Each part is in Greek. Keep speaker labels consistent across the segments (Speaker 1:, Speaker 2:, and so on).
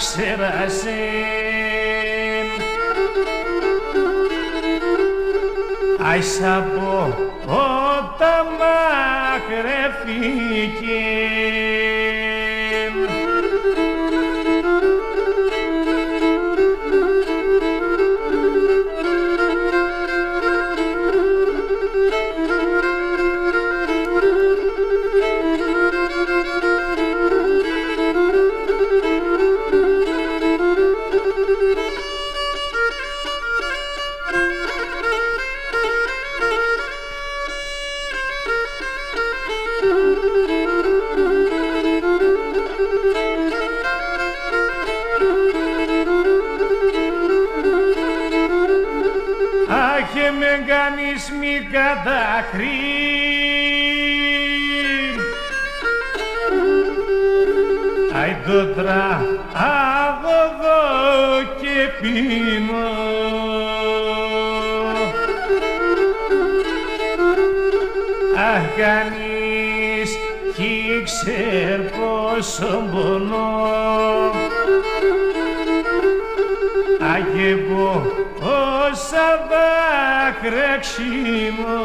Speaker 1: άξερασε αϊσαπο όταν μακρεύθηκε και με κάνεις μη καταχρή αι το τραγωδό και πίνω αχ κανείς κι ξέρ πόσο πονώ αι και πόσα δάκρυα ξύνω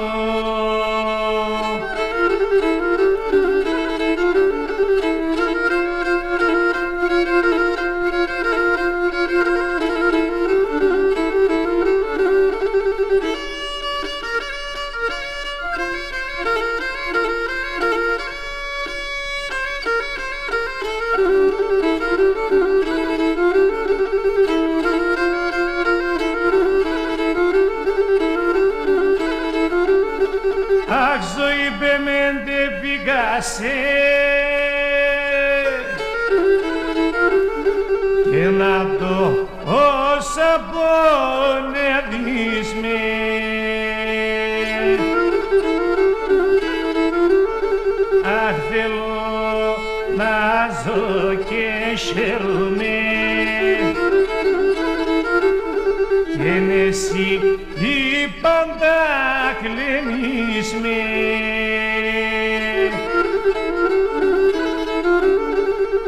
Speaker 1: αχ ζωή πεμέντε πηγάσε και να το όσα πονεύεις με αχ θέλω να ζω και χαίρομαι κι είναι εσύ η πάντα κλαίνεις με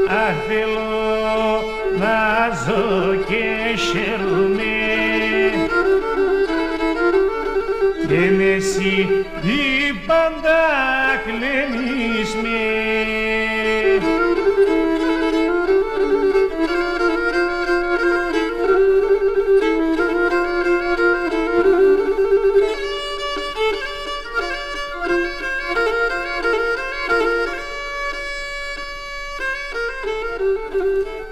Speaker 1: αχ θέλω να ζω και χαίρομαι κι είναι εσύ η πάντα κλαίνεις με
Speaker 2: Thank you.